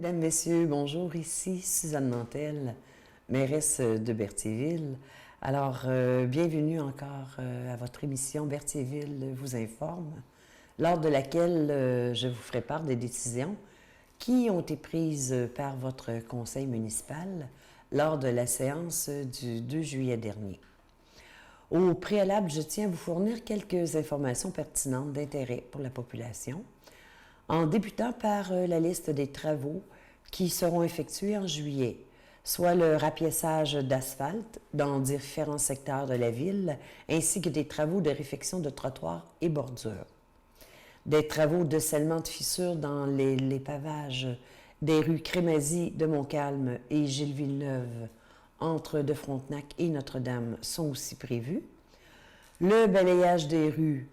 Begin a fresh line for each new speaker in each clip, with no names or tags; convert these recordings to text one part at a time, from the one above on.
Mesdames, Messieurs, bonjour. Ici Suzanne Nantel, mairesse de Berthierville. Alors, bienvenue encore à votre émission Berthierville vous informe, lors de laquelle je vous ferai part des décisions qui ont été prises par votre conseil municipal lors de la séance du 2 juillet dernier. Au préalable, je tiens à vous fournir quelques informations pertinentes d'intérêt pour la population, en débutant par la liste des travaux qui seront effectués en juillet, soit le rapiessage d'asphalte dans différents secteurs de la ville, ainsi que des travaux de réfection de trottoirs et bordures, des travaux de scellement de fissures dans les pavages des rues Crémazie, de Montcalm et Gilles Villeneuve, entre de Frontenac et Notre-Dame, sont aussi prévus. Le balayage des rues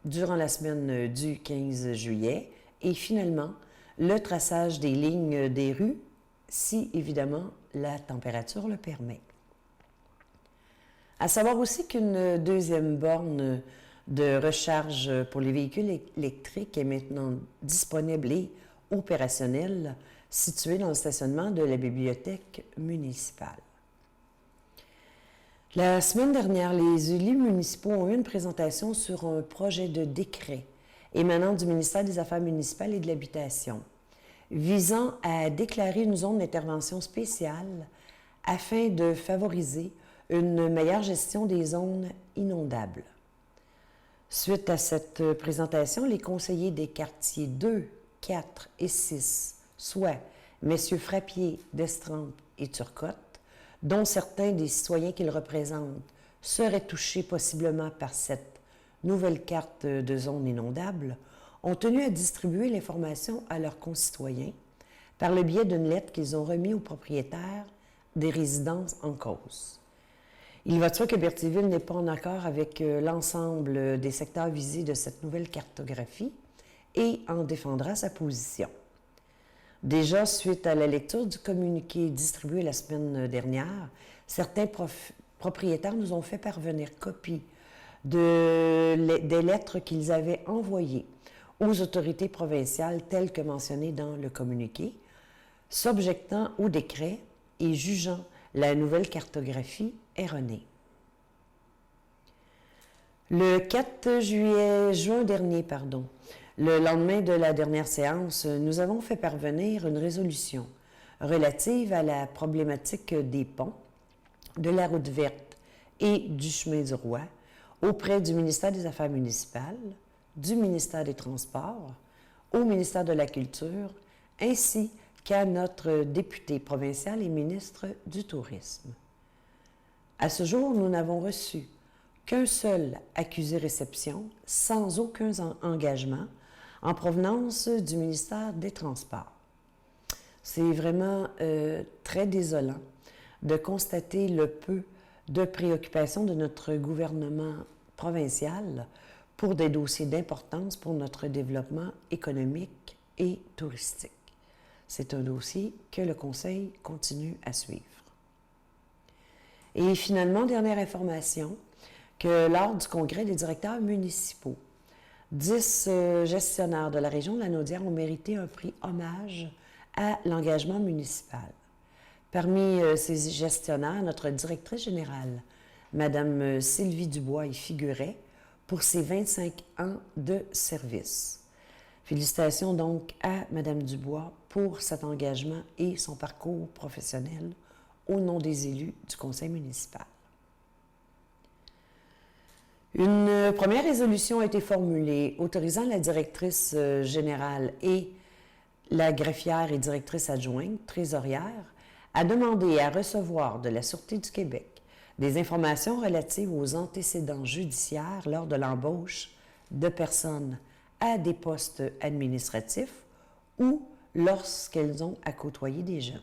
durant la semaine du 15 juillet et finalement le traçage des lignes des rues, si évidemment la température le permet. À savoir aussi qu'une deuxième borne de recharge pour les véhicules électriques est maintenant disponible et opérationnelle, située dans le stationnement de la bibliothèque municipale. La semaine dernière, les élus municipaux ont eu une présentation sur un projet de décret émanant du ministère des Affaires municipales et de l'Habitation, visant à déclarer une zone d'intervention spéciale afin de favoriser une meilleure gestion des zones inondables. Suite à cette présentation, les conseillers des quartiers 2, 4 et 6, soit M. Frappier, d'Estrempe et Turcotte, dont certains des citoyens qu'ils représentent seraient touchés possiblement par cette nouvelle carte de zone inondable, ont tenu à distribuer l'information à leurs concitoyens par le biais d'une lettre qu'ils ont remise aux propriétaires des résidences en cause. Il va de soi que Berthierville n'est pas en accord avec l'ensemble des secteurs visés de cette nouvelle cartographie et en défendra sa position. Déjà, suite à la lecture du communiqué distribué la semaine dernière, certains propriétaires nous ont fait parvenir copie des lettres qu'ils avaient envoyées aux autorités provinciales telles que mentionnées dans le communiqué, s'objectant au décret et jugeant la nouvelle cartographie erronée. Le 4 juin dernier, le lendemain de la dernière séance, nous avons fait parvenir une résolution relative à la problématique des ponts, de la route verte et du chemin du roi auprès du ministère des Affaires municipales, du ministère des Transports, au ministère de la Culture, ainsi qu'à notre député provincial et ministre du Tourisme. À ce jour, nous n'avons reçu qu'un seul accusé-réception sans aucun engagement en provenance du ministère des Transports. C'est vraiment très désolant de constater le peu de préoccupation de notre gouvernement provincial pour des dossiers d'importance pour notre développement économique et touristique. C'est un dossier que le Conseil continue à suivre. Et finalement, dernière information, que lors du congrès des directeurs municipaux, 10 gestionnaires de la région de la Naudière ont mérité un prix hommage à l'engagement municipal. Parmi ces gestionnaires, notre directrice générale, Mme Sylvie Dubois, y figurait pour ses 25 ans de service. Félicitations donc à Mme Dubois pour cet engagement et son parcours professionnel au nom des élus du conseil municipal. Une première résolution a été formulée autorisant la directrice générale et la greffière et directrice adjointe, trésorière, à demander et à recevoir de la Sûreté du Québec des informations relatives aux antécédents judiciaires lors de l'embauche de personnes à des postes administratifs ou lorsqu'elles ont à côtoyer des jeunes.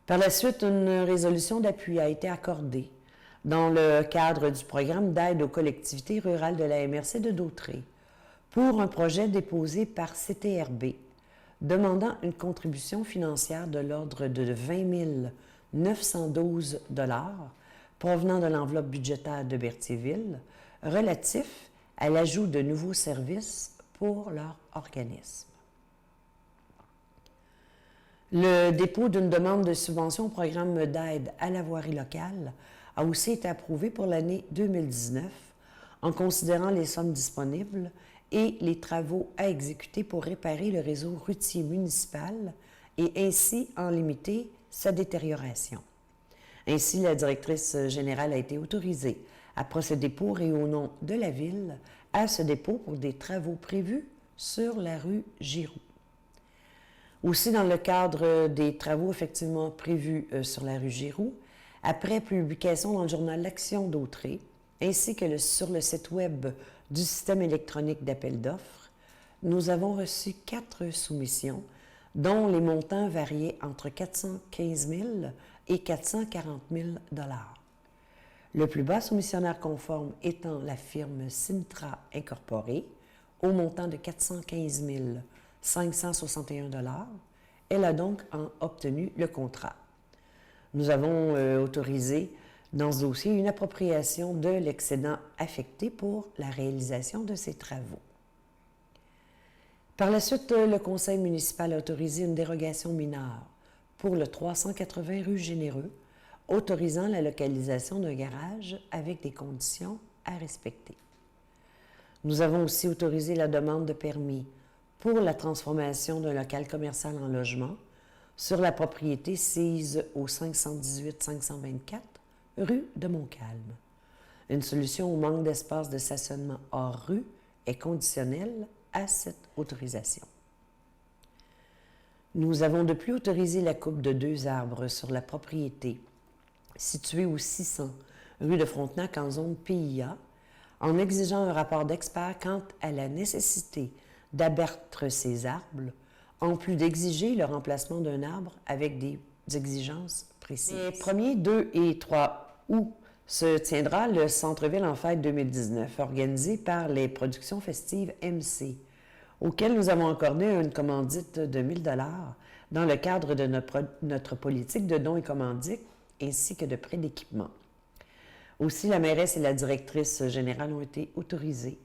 Par la suite, une résolution d'appui a été accordée dans le cadre du programme d'aide aux collectivités rurales de la MRC de Dautré pour un projet déposé par CTRB demandant une contribution financière de l'ordre de 20 912 $ provenant de l'enveloppe budgétaire de Berthierville relatif à l'ajout de nouveaux services pour leur organisme. Le dépôt d'une demande de subvention au programme d'aide à la voirie locale a aussi été approuvé pour l'année 2019 en considérant les sommes disponibles et les travaux à exécuter pour réparer le réseau routier municipal et ainsi en limiter sa détérioration. Ainsi, la directrice générale a été autorisée à procéder pour et au nom de la Ville à ce dépôt pour des travaux prévus sur la rue Giroux. Aussi, dans le cadre des travaux effectivement prévus sur la rue Giroux, après publication dans le journal L'Action d'Autrey, ainsi que sur le site web du système électronique d'appel d'offres, nous avons reçu 4 soumissions, dont les montants variaient entre 415 000 et 440 000 $. Le plus bas soumissionnaire conforme étant la firme Sintra Incorporée, au montant de 415 561 $. Elle a donc obtenu le contrat. Nous avons autorisé dans ce dossier une appropriation de l'excédent affecté pour la réalisation de ces travaux. Par la suite, le conseil municipal a autorisé une dérogation mineure pour le 380 rue Généreux, autorisant la localisation d'un garage avec des conditions à respecter. Nous avons aussi autorisé la demande de permis pour la transformation d'un local commercial en logement sur la propriété sise au 518-524 rue de Montcalm. Une solution au manque d'espace de stationnement hors rue est conditionnelle à cette autorisation. Nous avons de plus autorisé la coupe de 2 arbres sur la propriété située au 600 rue de Frontenac en zone PIA, en exigeant un rapport d'expert quant à la nécessité d'abattre ces arbres, en plus d'exiger le remplacement d'un arbre avec des exigences précises. Les 1er, 2 et 3 août se tiendra le Centre-Ville en fête 2019, organisé par les productions festives MC, auquel nous avons accordé une commandite de 1 000 $ dans le cadre de notre politique de dons et commandites, ainsi que de prêts d'équipement. Aussi, la mairesse et la directrice générale ont été autorisées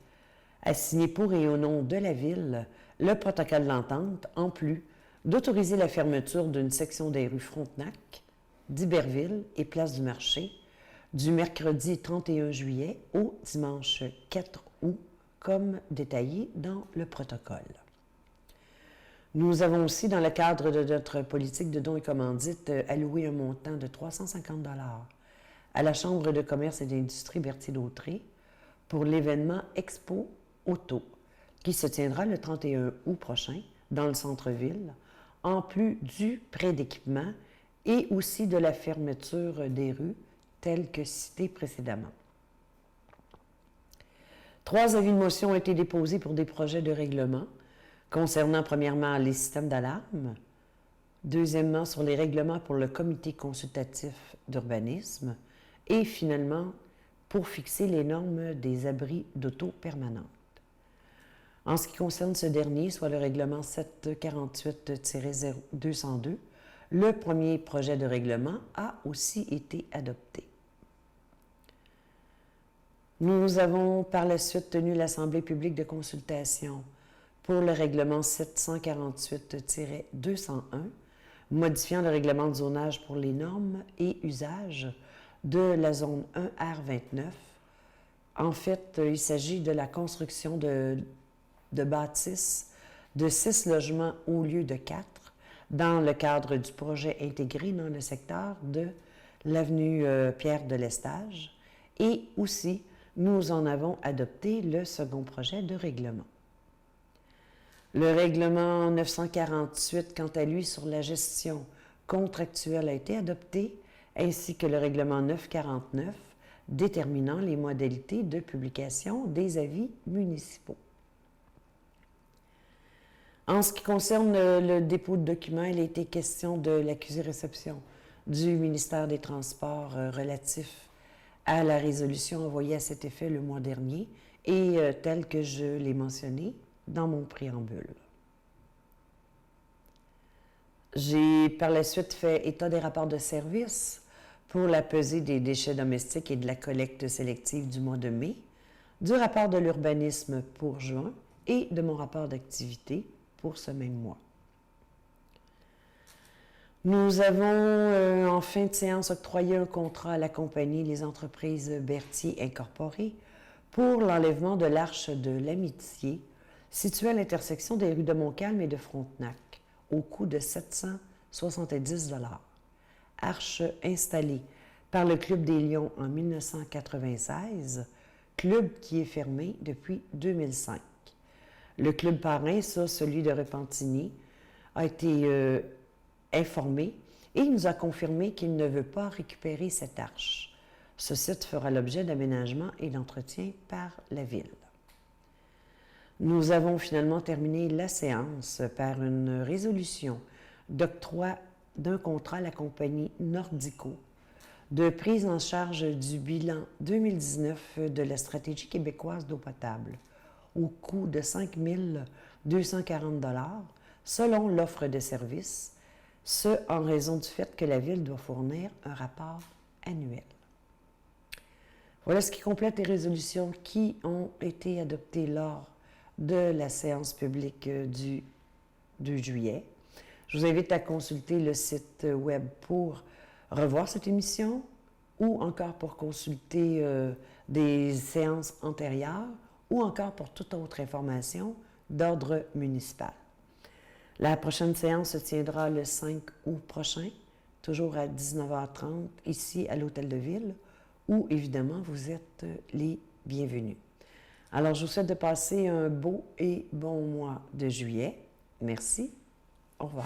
à signer pour et au nom de la Ville le protocole d'entente, en plus d'autoriser la fermeture d'une section des rues Frontenac, d'Iberville et Place du Marché du mercredi 31 juillet au dimanche 4 août, comme détaillé dans le protocole. Nous avons aussi, dans le cadre de notre politique de dons et commandites, alloué un montant de 350 $ à la Chambre de commerce et d'industrie Berthier-d'Autrey pour l'événement Expo Auto, qui se tiendra le 31 août prochain dans le centre-ville, en plus du prêt d'équipement et aussi de la fermeture des rues telles que citées précédemment. 3 avis de motion ont été déposés pour des projets de règlement concernant premièrement les systèmes d'alarme, deuxièmement sur les règlements pour le comité consultatif d'urbanisme et finalement pour fixer les normes des abris d'auto permanentes. En ce qui concerne ce dernier, soit le règlement 748-202, le premier projet de règlement a aussi été adopté. Nous avons par la suite tenu l'Assemblée publique de consultation pour le règlement 748-201, modifiant le règlement de zonage pour les normes et usages de la zone 1R29. En fait, il s'agit de la construction de bâtisses de 6 logements au lieu de 4 dans le cadre du projet intégré dans le secteur de l'avenue Pierre de Lestage. Et aussi, nous en avons adopté le second projet de règlement. Le règlement 948, quant à lui, sur la gestion contractuelle a été adopté, ainsi que le règlement 949, déterminant les modalités de publication des avis municipaux. En ce qui concerne le dépôt de documents, il a été question de l'accusé-réception du ministère des Transports relatif à la résolution envoyée à cet effet le mois dernier et tel que je l'ai mentionné dans mon préambule. J'ai par la suite fait état des rapports de service pour la pesée des déchets domestiques et de la collecte sélective du mois de mai, du rapport de l'urbanisme pour juin et de mon rapport d'activité pour ce même mois. Nous avons, en fin de séance, octroyé un contrat à la compagnie Les Entreprises Berthier Incorporées pour l'enlèvement de l'Arche de l'Amitié, située à l'intersection des rues de Montcalm et de Frontenac, au coût de 770 $. Arche installée par le Club des Lions en 1996, club qui est fermé depuis 2005. Le club parrain, ça, celui de Repentigny, a été informé et il nous a confirmé qu'il ne veut pas récupérer cette arche. Ce site fera l'objet d'aménagement et d'entretien par la Ville. Nous avons finalement terminé la séance par une résolution d'octroi d'un contrat à la compagnie Nordico de prise en charge du bilan 2019 de la stratégie québécoise d'eau potable au coût de 5 240 $ selon l'offre de service, ce en raison du fait que la Ville doit fournir un rapport annuel. Voilà ce qui complète les résolutions qui ont été adoptées lors de la séance publique du 2 juillet. Je vous invite à consulter le site web pour revoir cette émission ou encore pour consulter des séances antérieures ou encore pour toute autre information d'ordre municipal. La prochaine séance se tiendra le 5 août prochain, toujours à 19h30, ici à l'Hôtel de Ville, où évidemment vous êtes les bienvenus. Alors, je vous souhaite de passer un beau et bon mois de juillet. Merci. Au revoir.